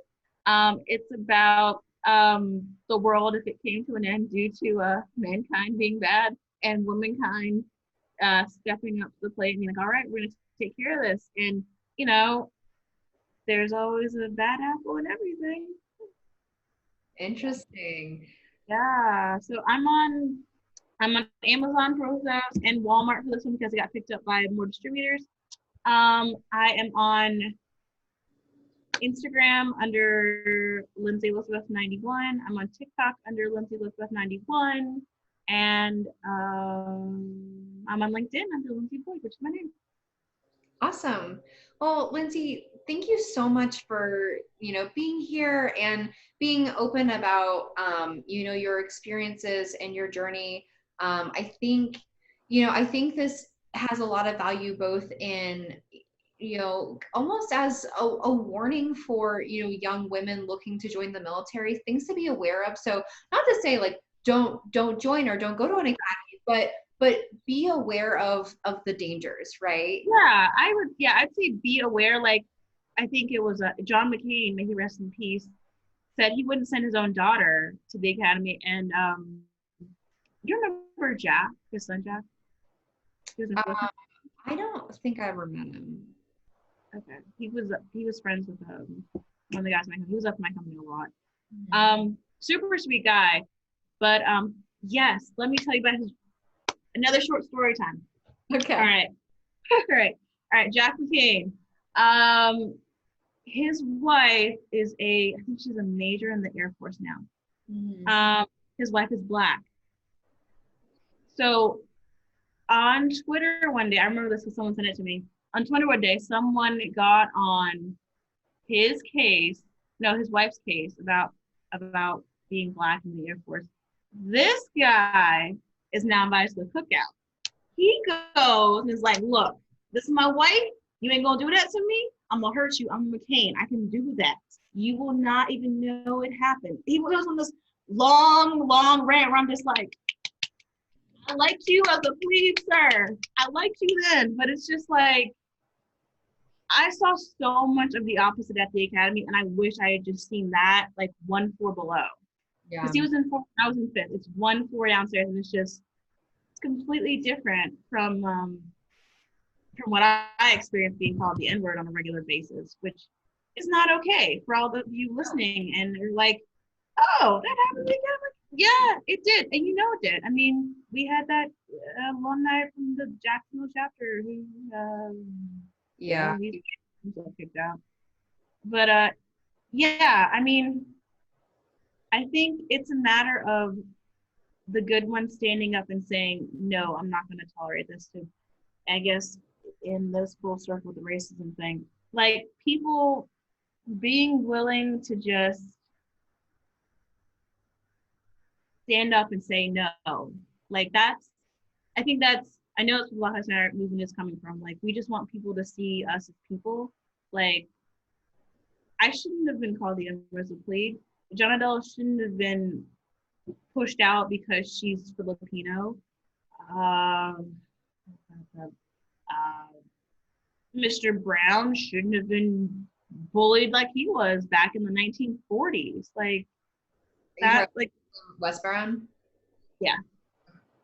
S2: It's about the world if it came to an end due to mankind being bad and womankind stepping up to the plate and being like, all right, we're going to take care of this. And, there's always a bad apple in everything.
S1: Interesting.
S2: Yeah. So I'm on Amazon for those and Walmart for this one because it got picked up by more distributors. I am on Instagram under Lindsay Elizabeth 91. I'm on TikTok under Lindsay Elizabeth 91. And I'm on LinkedIn under Lindsay Boyd, which is my name.
S1: Awesome. Well, Lindsay, thank you so much for, being here and being open about, your experiences and your journey. I think this has a lot of value both in, almost as a warning for, young women looking to join the military, things to be aware of. So not to say like, don't join or don't go to an academy, but be aware of the dangers, right?
S2: Yeah, I'd say be aware. Like, I think it was John McCain, may he rest in peace, said he wouldn't send his own daughter to the academy. And you remember Jack, his son Jack?
S1: I don't think I ever met him.
S2: Okay, he was friends with one of the guys in my company. He was up in my company a lot.
S1: Mm-hmm.
S2: Super sweet guy. But yes, let me tell you about another short story time.
S1: Okay.
S2: All right. Jack McCain. His wife is I think she's a major in the Air Force now.
S1: Mm-hmm.
S2: His wife is Black. So on Twitter one day, I remember this because someone sent it to me. On Twitter one day, someone got on his wife's case about being Black in the Air Force. This guy is now invited to the cookout. He goes and is like, look, this is my wife. You ain't gonna do that to me. I'm gonna hurt you. I'm McCain. I can do that. You will not even know it happened. He was on this long rant where I'm just like, I liked you as a please, sir. I liked you then, but it's just like, I saw so much of the opposite at the academy, and I wish I had just seen that, like 1 floor below.
S1: Yeah.
S2: Because he was in 4th, I was in 5th. It's 1 floor downstairs, and it's just completely different from what I experienced being called the N-word on a regular basis, which is not okay for all of you listening. And you're like, oh, that happened again? Yeah, it did. And you know it did. I mean, we had that alumni from the Jacksonville chapter who,
S1: Yeah.
S2: he's kicked out. But yeah, I mean, I think it's a matter of the good ones standing up and saying, no, I'm not going to tolerate this. To, I guess, in this full circle with the racism thing, like people being willing to just stand up and say no. Like I think I know it's where Black Lives Matter movement is coming from. Like we just want people to see us as people. Like I shouldn't have been called the Invisible Plague. John Adele shouldn't have been pushed out because she's Filipino. Um, Mr. Brown shouldn't have been bullied like he was back in the 1940s. Like that, like
S1: Wes Brown.
S2: Yeah.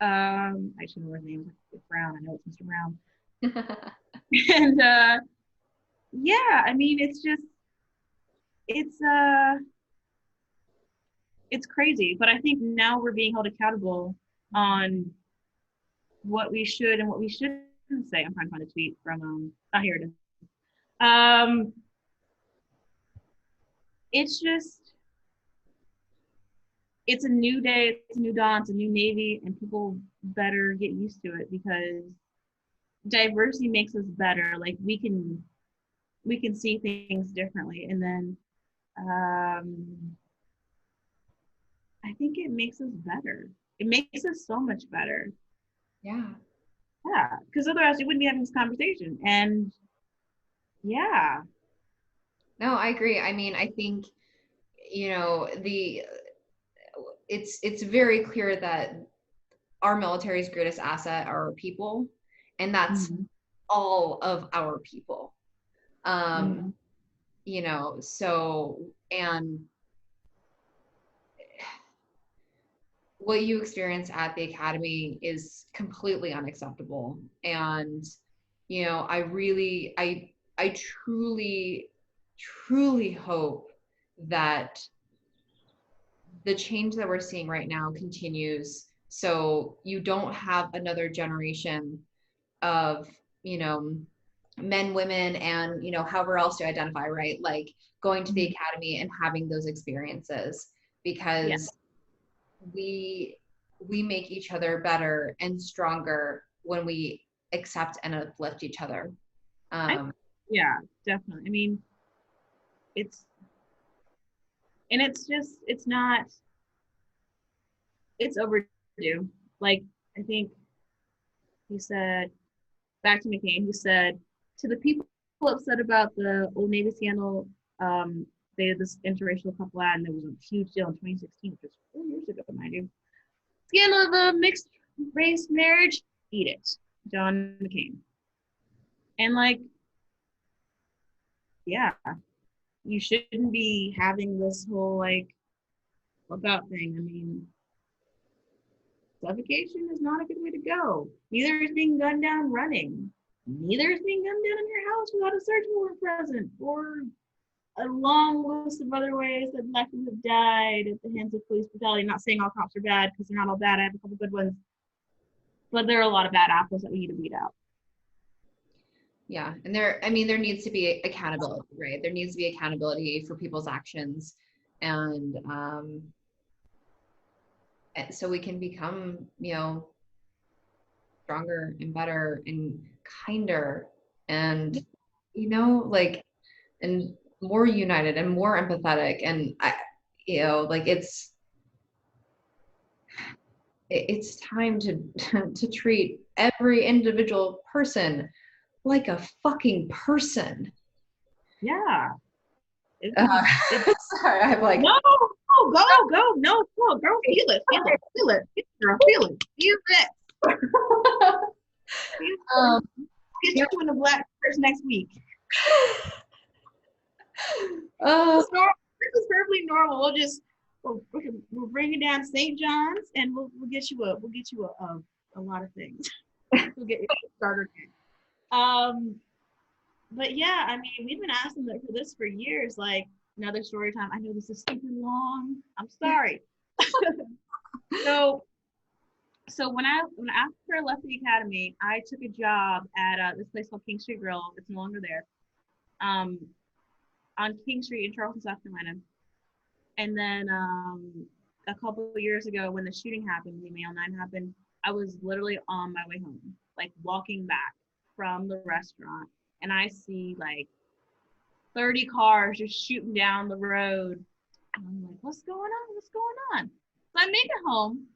S2: I should know his name. It's Brown. I know it's Mr. Brown. And yeah, I mean, it's just it's crazy. But I think now we're being held accountable on what we should and what we shouldn't say. I'm trying to find a tweet from here it is. It's just it's a new day, it's a new dawn, it's a new Navy, and people better get used to it because diversity makes us better. Like we can see things differently, and then I think it makes us better. It makes us so much better.
S1: Yeah.
S2: Yeah, because otherwise we wouldn't be having this conversation. And yeah.
S1: No, I agree. I mean, I think, you know, it's very clear that our military's greatest asset are our people, and that's all of our people. You know, so, and what you experience at the academy is completely unacceptable. And, you know, I truly, truly hope that the change that we're seeing right now continues, so you don't have another generation of, you know, men, women, and, you know, however else you identify, right? Like going to the academy and having those experiences, because we make each other better and stronger when we accept and uplift each other.
S2: Yeah, definitely. I mean, it's overdue. Like, I think he said, back to McCain, who said, to the people upset about the Old Navy scandal, they had this interracial couple ad, and there was a huge deal in 2016, which was 4 years ago, mind you. Scandal of a mixed race marriage, eat it. John McCain. And like, yeah, you shouldn't be having this whole like lookout thing. I mean, suffocation is not a good way to go. Neither is being gunned down running. Neither is being gunned down in your house without a search warrant present, or a long list of other ways that Black people have died at the hands of police brutality. I'm not saying all cops are bad, because they're not all bad. I have a couple good ones. But there are a lot of bad apples that we need to weed out.
S1: Yeah, and there needs to be accountability, right? There needs to be accountability for people's actions, and so we can become, you know, stronger and better and kinder, and, you know, like, and more united and more empathetic. And you know, like it's time to treat every individual person like a fucking person.
S2: Yeah.
S1: Sorry, I'm like,
S2: no, go, no, girl, feel it, girl, feel it. Get you in the Black Church next week. This is perfectly normal. We'll bring it down to St. John's, and we'll get you a a lot of things. We'll get your starter kit. But yeah, I mean, we've been asking for this for years. Like, another story time. I know this is super long. I'm sorry. So when after I left the academy, I took a job at this place called King Street Grill. It's no longer there. On King Street in Charleston, South Carolina. And then a couple of years ago, when the shooting happened, the Mail 9 happened, I was literally on my way home, like walking back from the restaurant, and I see like 30 cars just shooting down the road. And I'm like, what's going on? What's going on? So I make it home.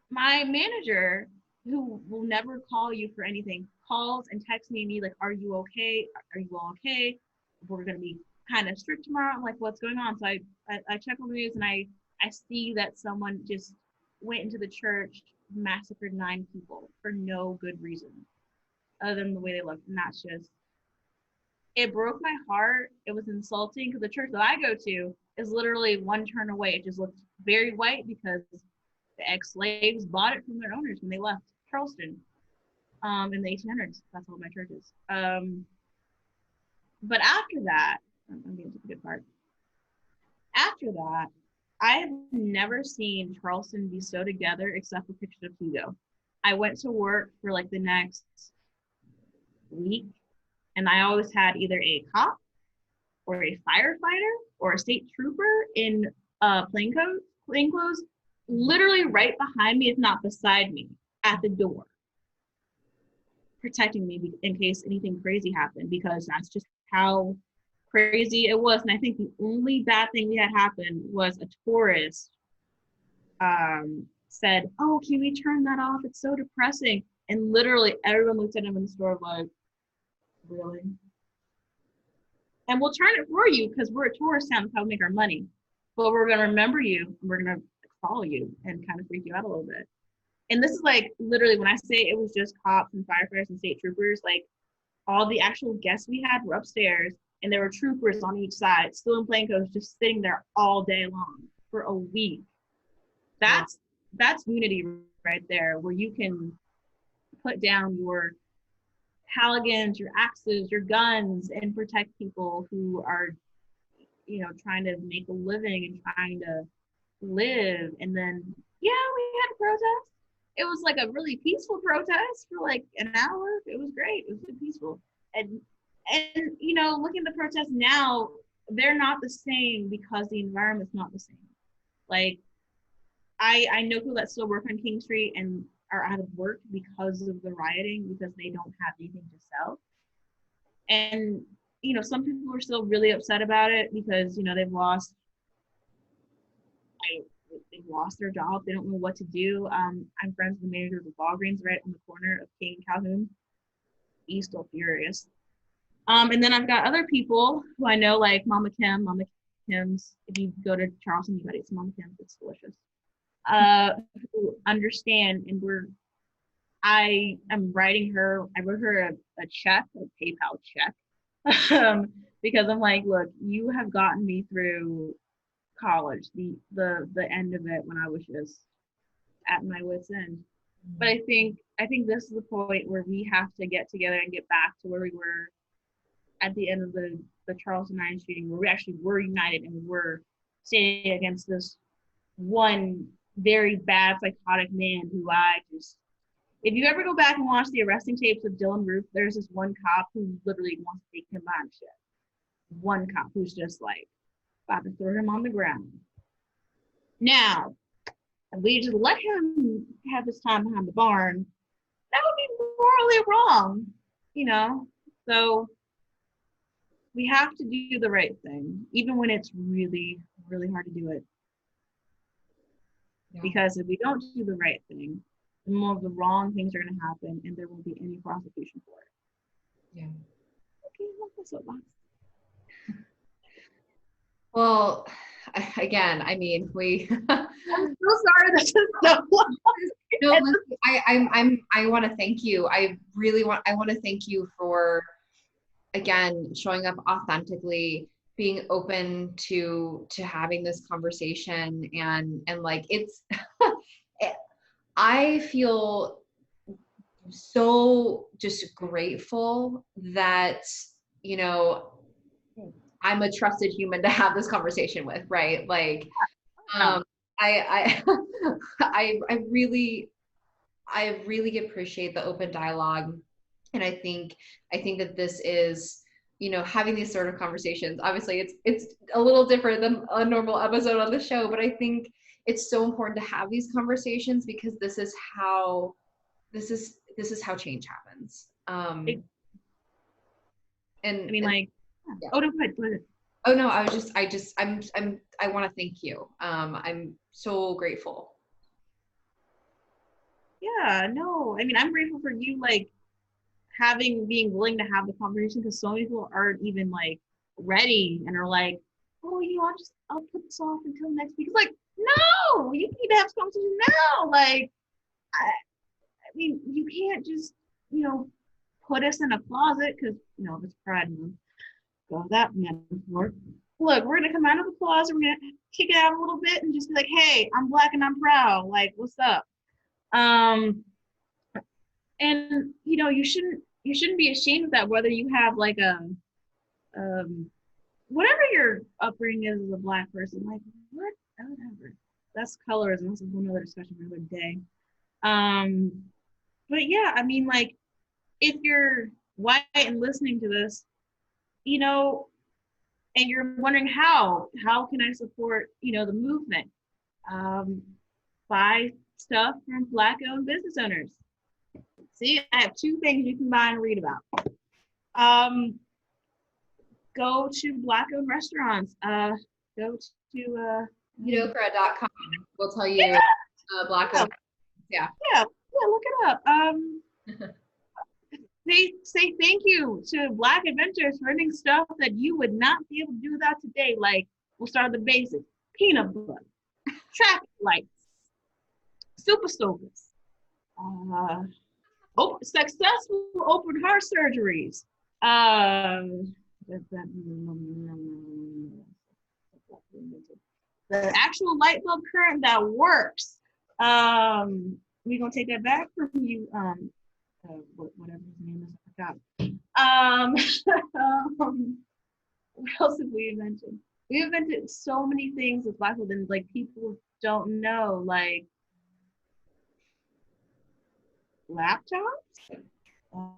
S2: My manager, who will never call you for anything, calls and texts me like, are you okay? Are you all okay? We're going to be kind of strict tomorrow. I'm like, what's going on? So I check on the news, and I see that someone just went into the church, massacred 9 people for no good reason other than the way they looked. And that's just, it broke my heart. It was insulting because the church that I go to is literally one turn away. It just looked very white because the ex-slaves bought it from their owners when they left Charleston in the 1800s. That's all my church is. But after that, I'm getting to the good part. After that, I have never seen Charleston be so together except for pictures of Hugo. I went to work for like the next week, and I always had either a cop or a firefighter or a state trooper in plain clothes, literally right behind me, if not beside me, at the door, protecting me in case anything crazy happened, because that's just how crazy it was. And I think the only bad thing we had happen was a tourist said, oh, can we turn that off? It's so depressing. And literally everyone looked at him in the store like, really? And we'll turn it for you because we're a tourist town. That's how we make our money. But we're going to remember you. And we're going to follow you and kind of freak you out a little bit. And this is like literally when I say it was just cops and firefighters and state troopers, like all the actual guests we had were upstairs, and there were troopers on each side, still in plainclothes, just sitting there all day long for a week. That's unity right there, where you can put down your Halligans, your axes, your guns, and protect people who are, trying to make a living and trying to live. And then, yeah, we had a protest. It was like a really peaceful protest for like an hour. It was great. It was really peaceful. And looking at the protests now, they're not the same because the environment's not the same. Like, I know people that still work on King Street and are out of work because of the rioting, because they don't have anything to sell. And, some people are still really upset about it because, they've lost their job. They don't know what to do. I'm friends with the manager of the Walgreens right on the corner of King and Calhoun. He's still furious. And then I've got other people who I know, like Mama Kim's. If you go to Charleston, you gotta eat some Mama Kim's. It's delicious. Who understand, and I wrote her a check, a PayPal check, because I'm like, look, you have gotten me through college, the end of it when I was just at my wit's end. But I think this is the point where we have to get together and get back to where we were at the end of the Charleston 9 shooting, where we actually were united and were standing against this one very bad psychotic man who if you ever go back and watch the arresting tapes of Dylan Roof, there's this one cop who literally wants to take him on shit. One cop who's just like about to throw him on the ground. Now, if we just let him have his time behind the barn, that would be morally wrong, So we have to do the right thing, even when it's really, really hard to do it. Yeah. Because if we don't do the right thing, the more of the wrong things are going to happen, and there won't be any prosecution for it.
S1: Yeah.
S2: Okay, that's what box.
S1: Well, again, I mean, I'm
S2: so sorry. This is so long.
S1: No, I want to thank you. I want to thank you for, again, showing up authentically, being open to having this conversation, and like it's I feel so just grateful that, you know, I'm a trusted human to have this conversation with, right? Like,
S2: Yeah.
S1: um, I, I really appreciate the open dialogue. And I think that this is, having these sort of conversations. Obviously it's a little different than a normal episode on the show, but I think it's so important to have these conversations because this is how change happens.
S2: I mean,
S1: And
S2: like,
S1: yeah.
S2: oh, no, go ahead.
S1: Oh no, I want to thank you. I'm so grateful.
S2: Yeah, no, I mean, I'm grateful for you, like, being willing to have the conversation because so many people aren't even like ready and are like, oh, I'll put this off until next week. It's like, no, you need to have this conversation now. Like, I mean, you can't just, put us in a closet because, it's Pride Month. Go that metaphor. Look, we're gonna come out of the closet, we're gonna kick it out a little bit and just be like, hey, I'm Black and I'm proud. Like, what's up? And you shouldn't be ashamed of that, whether you have like whatever your upbringing is as a Black person, like whatever. That's colorism. That's a whole nother discussion for another day. But yeah, I mean, like, if you're white and listening to this, and you're wondering how can I support, the movement? Buy stuff from Black-owned business owners. See, I have two things you can buy and read about. Go to Black-owned restaurants. Go to
S1: Udokra.com will tell you
S2: yeah,
S1: Black
S2: yeah,
S1: owned. Yeah.
S2: yeah, look it up. Say thank you to Black inventors for inventing stuff that you would not be able to do without today. Like, we'll start with the basics: peanut butter, traffic lights, super soakers, successful open heart surgeries. The actual light bulb current that works. We're gonna take that back from you, whatever his name is, I forgot. What else have we invented? We invented so many things with Black people, and like people don't know, like laptops.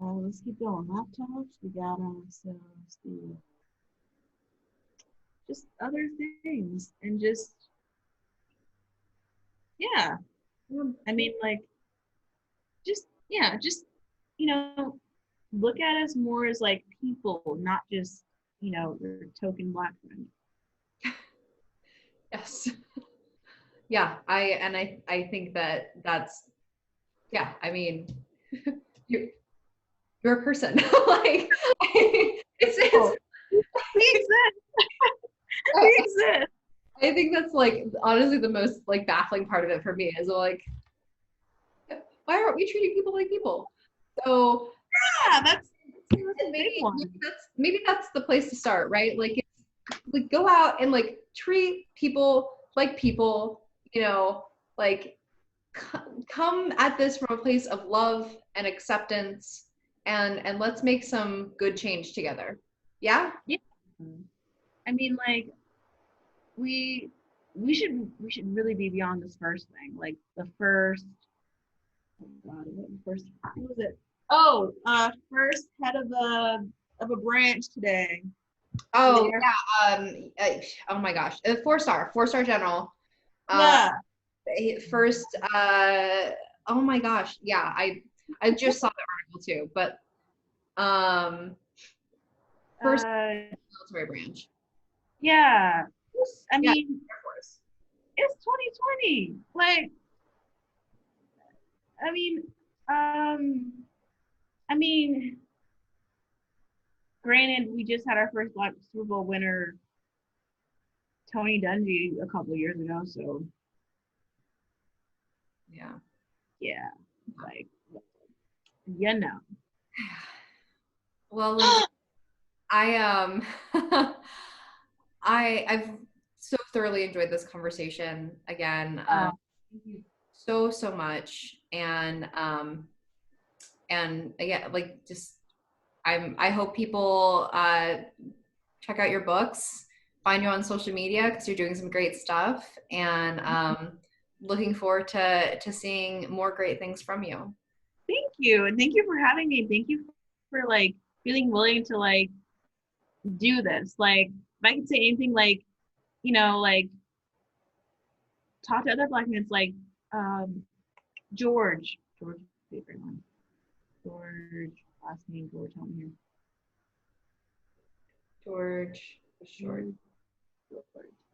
S2: Let's keep going. Laptops. We got ourselves just other things, and just yeah. I mean, like, just yeah, just look at us more as like people, not just your token Black friend.
S1: Yes. Yeah. I think that's, yeah. I mean, you're a person. Like, it's
S2: We exist. We exist.
S1: I think that's like honestly the most like baffling part of it for me is like, why aren't we treating people like people? So
S2: Yeah, that's a big
S1: maybe
S2: one.
S1: that's the place to start, right? Like go out and like treat people like people, like come at this from a place of love and acceptance, and let's make some good change together. Yeah.
S2: Yeah. I mean, like, we should really be beyond this first thing. Like the first, oh God, who was it? Oh, first head of a branch today.
S1: Oh
S2: There.
S1: oh my gosh, four-star general.
S2: Yeah.
S1: First, oh my gosh, yeah, I just saw the article too, but first military branch.
S2: Yeah. I
S1: Yeah,
S2: mean,
S1: Air Force.
S2: it's 2020. Like, I mean, I mean, granted, we just had our first Black Super Bowl winner, Tony Dungy, a couple years ago. So
S1: Yeah.
S2: yeah, like, you know.
S1: Well, Lindsay, I I've so thoroughly enjoyed this conversation again. Thank you so much, And again, like, just, I hope people check out your books, find you on social media, because you're doing some great stuff, and looking forward to seeing more great things from you.
S2: Thank you. And thank you for having me. Thank you for like feeling willing to like do this. Like, if I could say anything, like, like talk to other Black men, it's like George, favorite one. George, last name George, help me here.
S1: George, for sure.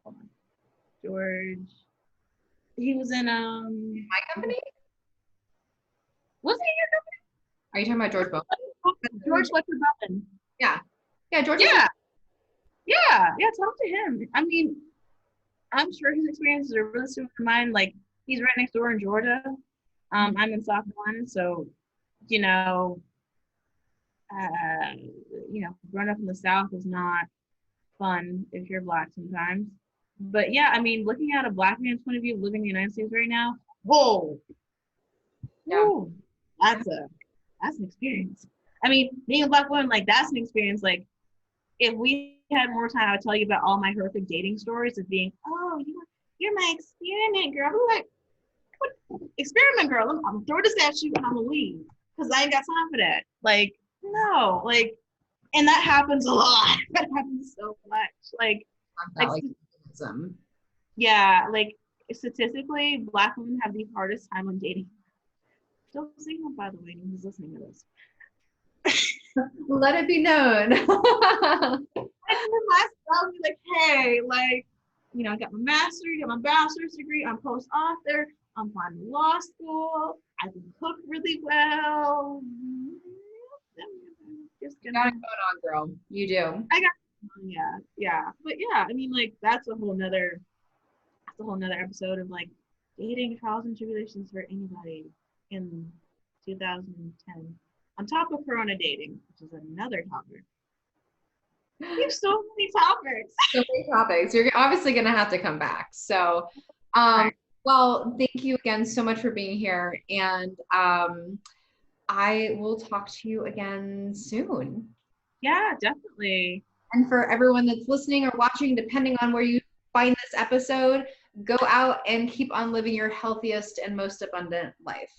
S2: Hold on. George. He was in
S1: My company?
S2: wasn't he your company?
S1: Are you talking about George Bowman?
S2: George Lecter Bowman.
S1: Yeah. Yeah, George.
S2: Yeah. Yeah, talk to him. I mean, I'm sure his experiences are really similar to mine. Like, he's right next door in Georgia. I'm in South Carolina, so you know, growing up in the South is not fun if you're Black sometimes. But yeah, I mean, looking at a Black man's point of view living in the United States right now, whoa,
S1: Yeah.
S2: whoa, that's an experience. I mean, being a Black woman, like, that's an experience. Like, if we had more time, I would tell you about all my horrific dating stories of being, oh, you're my experiment girl. I'm like, what experiment girl? I'm throw this at you and I'm gonna leave because I ain't got time for that. Like, no, like, and that happens a lot. That happens so much. Like
S1: Feminism.
S2: yeah, like statistically, Black women have the hardest time on dating. Still single, by the way, who's listening to this.
S1: Let it be known.
S2: I for myself, be like, hey, like, I got my master's, got my bachelor's degree, I'm post-author, I'm applying to law school, I can cook really well. Just
S1: You got it going on, girl. You do.
S2: I got yeah. But yeah, I mean, like, that's a whole nother episode of like dating trials and tribulations for anybody in 2010. On top of Corona dating, which is another topic. We have so many topics.
S1: So many topics. You're obviously going to have to come back. So, well, thank you again so much for being here. And I will talk to you again soon.
S2: Yeah, definitely.
S1: And for everyone that's listening or watching, depending on where you find this episode, go out and keep on living your healthiest and most abundant life.